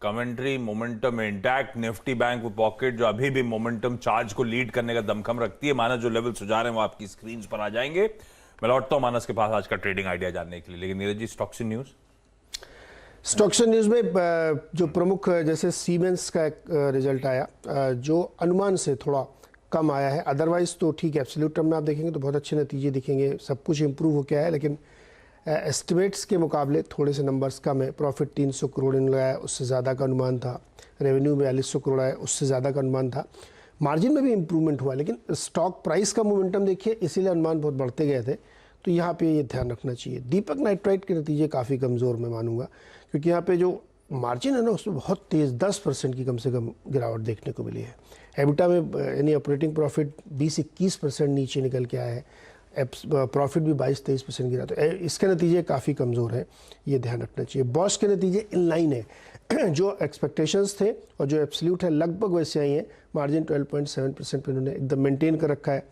Commentary momentum intact, Nifty bank वो pocket जो अभी भी मोमेंटम चार्ज को लीड करने का दमखम रखती है। मानस जो लेवल सुझा रहे हैं वो आपकी स्क्रीन पर आ जाएंगे। मैं लौटता हूं मानस के पास आज का ट्रेडिंग आइडिया जानने के लिए, लेकिन Neeraj ji stocks in news. Stocks in news में जो प्रमुख जैसे सीमेंस का एक रिजल्ट आया जो अनुमान से थोड़ा कम आया है, अदरवाइज तो ठीक है। एब्सोल्यूट टर्म में आप देखेंगे तो बहुत अच्छे नतीजे दिखेंगे, सब कुछ इंप्रूव हो गया है, लेकिन एस्टिमेट्स के मुकाबले थोड़े से नंबर्स कम है। प्रॉफिट 300 करोड़ इन लगाया, उससे ज़्यादा का अनुमान था। रेवेन्यू 4200 करोड़ आया, उससे ज़्यादा का अनुमान था। मार्जिन में भी इम्प्रूवमेंट हुआ, लेकिन स्टॉक प्राइस का मोमेंटम देखिए, इसीलिए अनुमान बहुत बढ़ते गए थे। तो यहाँ पे ये ध्यान रखना चाहिए। दीपक नाइट्राइट के नतीजे काफ़ी कमज़ोर मैं मानूंगा, क्योंकि यहाँ पे जो मार्जिन है ना उसमें बहुत तेज़ 10% की कम से कम गिरावट देखने को मिली है। एबिटा में यानी ऑपरेटिंग प्रॉफिट 20-21% नीचे निकल के आया है, प्रॉफिट भी 22-23% गिरा। तो इसके नतीजे काफ़ी कमज़ोर हैं, ये ध्यान रखना चाहिए। बॉश के नतीजे इन लाइन है जो एक्सपेक्टेशंस थे और जो एब्सोल्यूट है लगभग वैसे आई हैं। मार्जिन 12.7% पे उन्होंने एकदम मेंटेन कर रखा है।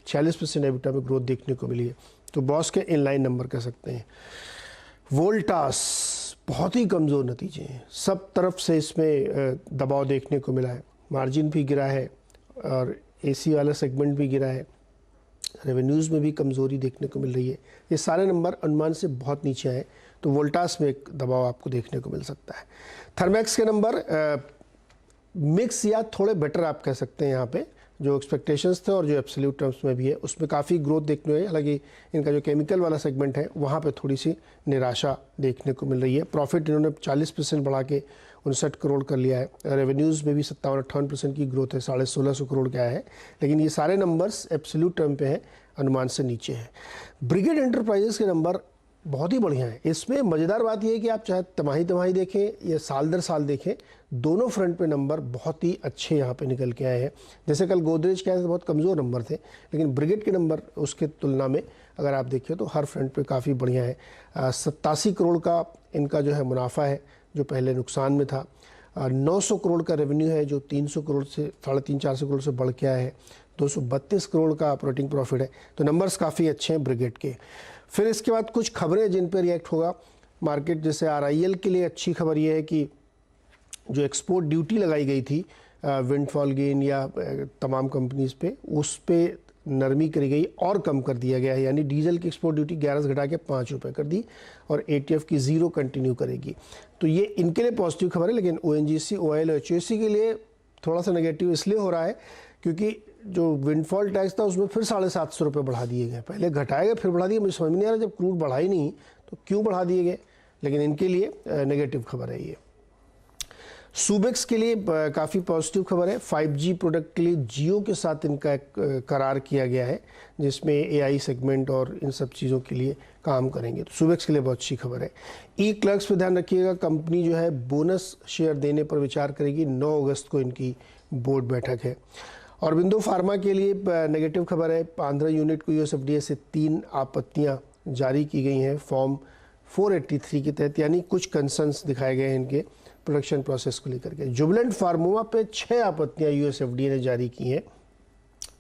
46% एबिटा में ग्रोथ देखने को मिली है, तो बॉश के इन लाइन नंबर कह सकते हैं। वोल्टास बहुत ही कमज़ोर नतीजे हैं, सब तरफ से इसमें दबाव देखने को मिला है। मार्जिन भी गिरा है और एसी वाला सेगमेंट भी गिरा है। रेवेन्यूज़ में भी कमज़ोरी देखने को मिल रही है। ये सारे नंबर अनुमान से बहुत नीचे आए, तो वोल्टास में एक दबाव आपको देखने को मिल सकता है। थर्मैक्स के नंबर मिक्स या थोड़े बेटर आप कह सकते हैं। यहाँ पे जो एक्सपेक्टेशंस थे और जो एब्सोल्यूट टर्म्स में भी है उसमें काफ़ी ग्रोथ देखने को है। हालांकि इनका जो केमिकल वाला सेगमेंट है वहाँ पे थोड़ी सी निराशा देखने को मिल रही है। प्रॉफिट इन्होंने 40% बढ़ा के 59 करोड़ कर लिया है। रेवेन्यूज़ में भी 57-58% की ग्रोथ है, 1650 करोड़ का है। लेकिन ये सारे नंबर्स एब्सोल्यूट टर्म पे हैं, अनुमान से नीचे हैं। ब्रिगेड एंटरप्राइजेस के नंबर बहुत ही बढ़िया है। इसमें मज़ेदार बात यह है कि आप चाहे तिमाही देखें या साल दर साल देखें, दोनों फ्रंट पे नंबर बहुत ही अच्छे यहाँ पे निकल के आए हैं। जैसे कल गोदरेज के आए थे, बहुत कमज़ोर नंबर थे, लेकिन ब्रिगेड के नंबर उसके तुलना में अगर आप देखिए तो हर फ्रंट पे काफ़ी बढ़िया है। 87 करोड़ का इनका जो है मुनाफा है, जो पहले नुकसान में था। 900 करोड़ का रेवेन्यू है, जो 300 करोड़ से 350-400 करोड़ से बढ़ के आया है। 232 करोड़ का ऑपरेटिंग प्रॉफिट है। तो नंबर्स काफ़ी अच्छे हैं ब्रिगेड के। फिर इसके बाद कुछ खबरें जिन पर रिएक्ट होगा मार्केट, जैसे RIL के लिए अच्छी खबर ये है कि जो एक्सपोर्ट ड्यूटी लगाई गई थी विंडफॉल गेन या तमाम कंपनीज पे, उस पे नरमी करी गई और कम कर दिया गया है। यानी डीजल की एक्सपोर्ट ड्यूटी 11 से घटा के 5 रुपये कर दी और ATF की 0 कंटिन्यू करेगी। तो ये इनके लिए पॉजिटिव खबर है। लेकिन ONGC, OIL और HUSC के लिए थोड़ा सा नेगेटिव इसलिए हो रहा है क्योंकि जो विंडफॉल टैक्स था उसमें फिर 750 रुपये बढ़ा दिए गए। पहले घटाए गए फिर बढ़ा दिए, मुझे समझ में नहीं आ रहा, जब क्रूड बढ़ा ही नहीं तो क्यों बढ़ा दिए गए। लेकिन इनके लिए नेगेटिव खबर है ये। सुबेक्स के लिए काफ़ी पॉजिटिव खबर है। 5G प्रोडक्ट के लिए जियो के साथ इनका एक करार किया गया है, जिसमें AI सेगमेंट और इन सब चीज़ों के लिए काम करेंगे। तो सुबेक्स के लिए बहुत अच्छी खबर है। E-क्लर्क्स पे ध्यान रखिएगा, कंपनी जो है बोनस शेयर देने पर विचार करेगी। 9 अगस्त को इनकी बोर्ड बैठक है। और बिंदु फार्मा के लिए नेगेटिव खबर है। 15 यूनिट को US FDA से 3 आपत्तियाँ जारी की गई हैं फॉर्म 483 के तहत, यानी कुछ कंसर्न्स दिखाए गए हैं इनके प्रोडक्शन प्रोसेस को लेकर के। जुबिलेंट फार्मोवा पे 6 आपत्तियाँ US FDA ने जारी की हैं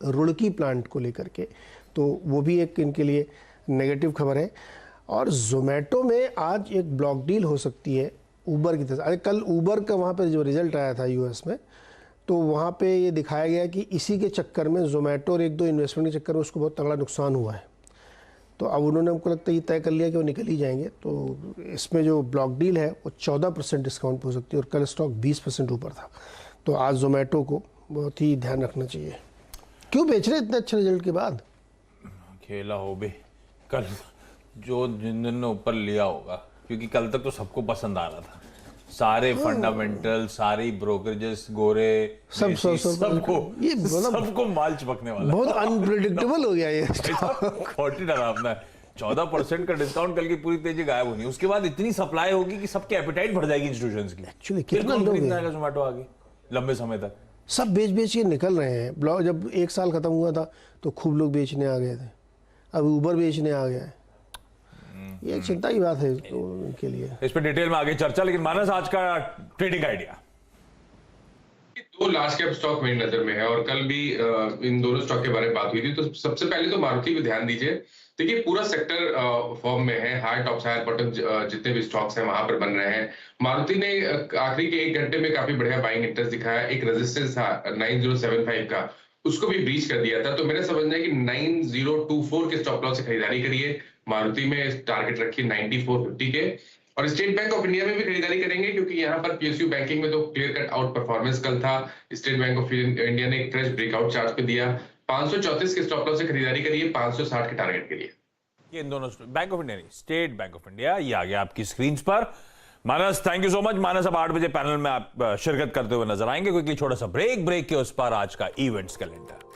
रुड़की प्लांट को लेकर के, तो वो भी एक इनके लिए नेगेटिव खबर है। और जोमेटो में आज एक ब्लॉक डील हो सकती है ऊबर की तरह। अरे कल ऊबर का वहाँ पे जो रिजल्ट आया था US में, तो वहाँ पे ये दिखाया गया कि इसी के चक्कर में जोमेटो और 1-2 इन्वेस्टमेंट के चक्कर में उसको बहुत तगड़ा नुकसान हुआ है। तो अब उन्होंने, हमको लगता है ये तय कर लिया कि वो निकल ही जाएंगे। तो इसमें जो ब्लॉक डील है वो 14% डिस्काउंट हो सकती है और कल स्टॉक 20% ऊपर था। तो आज जोमेटो को बहुत ही ध्यान रखना चाहिए। क्यों बेच रहे इतने अच्छे रिजल्ट के बाद? खेला हो बे कल जो जिन ने ऊपर लिया होगा, क्योंकि कल तक तो सबको पसंद आ रहा था। सारे फंडामेंटल, सारी ब्रोकरेजेस, गोरे सबको माल चिपकने वाला। बहुत अनप्रेडिक्टेबल हो गया ये। 14% का डिस्काउंट, कल की पूरी तेजी गायब होनी। उसके बाद इतनी सप्लाई होगी कि सबके एपेटाइट बढ़ जाएगी इंस्टीट्यूशंस की। एक्चुअली कितना लोग खरीदना जोमेटो आगे लंबे समय तक सब बेच के निकल रहे हैं। ब्लॉक जब 1 साल खत्म हुआ था तो खूब लोग बेचने आ गए थे, अब ऊबर बेचने आ गया है। ये चिंता की बात है उनके लिए। इस पर डिटेल में आगे चर्चा, लेकिन मानस आज का trading idea. 2 large cap stock मेरी नजर में है और कल भी इन दोनों स्टॉक के बारे में बात हुई थी। तो सबसे पहले तो मारुति पे ध्यान दीजिए। देखिए पूरा सेक्टर फॉर्म में है, हाई टॉप हायर बॉटम जितने भी स्टॉक्स हैं वहां पर बन रहे हैं। मारुति ने आखिरी के 1 घंटे में काफी बढ़िया बाइंग इंटरेस्ट दिखाया। एक रेजिस्टेंस था 9075 का, उसको भी ब्रीच कर दिया था। तो मेरा समझना है कि 9024 के स्टॉप लॉस से खरीदारी करिए। मारुति में टारगेट रखिए 9450 के, और स्टेट बैंक ऑफ इंडिया में भी खरीदारी करेंगे क्योंकि यहाँ पर पीएसयू बैंकिंग में तो क्लियर कट आउट परफॉर्मेंस कल था। स्टेट बैंक ऑफ इंडिया ने एक फ्रेश ब्रेकआउट चार्ज पे दिया। 534 के स्टॉप लॉस से खरीदारी करिए 560 के टारगेट के लिए। ये इन दोनों बैंक ऑफ इंडिया नहीं, स्टेट बैंक ऑफ इंडिया, ये आ गया आपकी स्क्रीन पर। मानस, थैंक यू सो मच। मानस अब 8 बजे पैनल में आप शिरकत करते हुए नजर आएंगे। क्विकली छोटा सा ब्रेक के उस पर आज का इवेंट्स कैलेंडर।